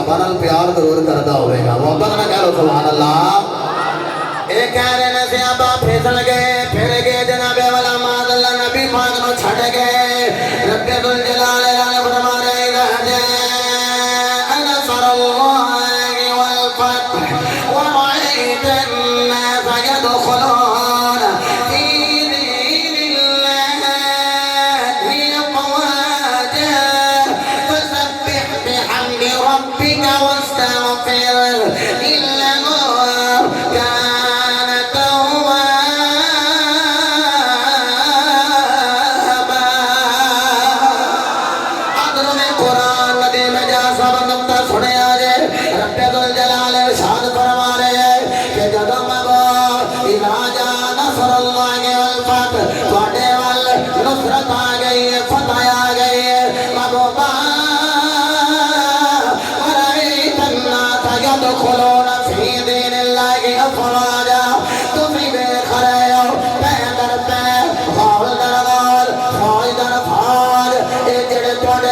सहाबा नाल प्यार जरूर करता होगा। मोहब्बत ना कह लो सुभान अल्लाह। ए कह रहे ने सहाबा फिसल गए फिर गए जनाबे वाला मादल्ला नबी पाक नु छड़ गए। रब्बुल जलाल ने फरमा रहे नसरुल्लाहि वल फतह व रअयतन नास यदखुलून फी दीनिल्लाहि अफवाजा फसब्बिह बिहम्दि रब्बिका वस्तगफिर इन्नहु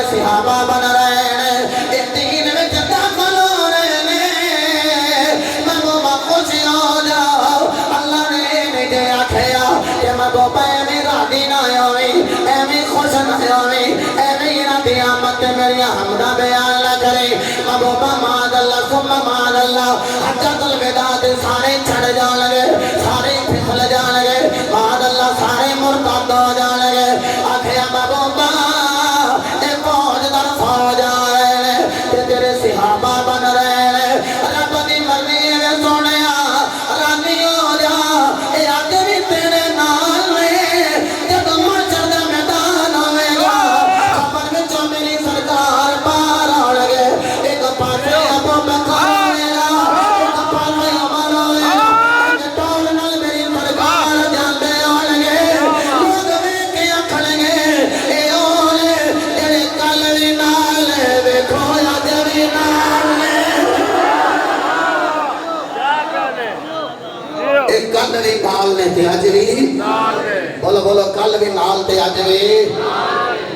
सिहाबा बन रहे हैं इस दीन में जदा खलो रहे हैं महबूबा खुश हो जाओ। अल्लाह ने मुझे आखिया कि महबूबा एवं राजी ना होवी एवं खुश ना होवी एवं ना दियामत मेरी हमदा बयान ना करे। महबूबा मादल्ला सुम्मा मादल्ला हज्जतुल विदा दे सारे छड़ जान लगे सारे फिसल जान लगे मादल्ला सारे मुर्तद हो जान लगे। आखिया महबूबा सिहाबा बन रहे हैं रब दी मर्जी में सोने रानी हो जा अज भी तेरे नाल जब मचर दा मैदान होगा खबर विचों मेरी सरकार पार आ लगे। एक पासे अबू बकर होएगा एक पासे उमर होएगा टोल नाल मेरी सरकार जाते होंगे लोग वेख के आखणगे ए ओले जेड़े कल भी नाल वेखो कल भी नाल ने ते अज भी बोलो बोलो कल भी नाल ते अज भी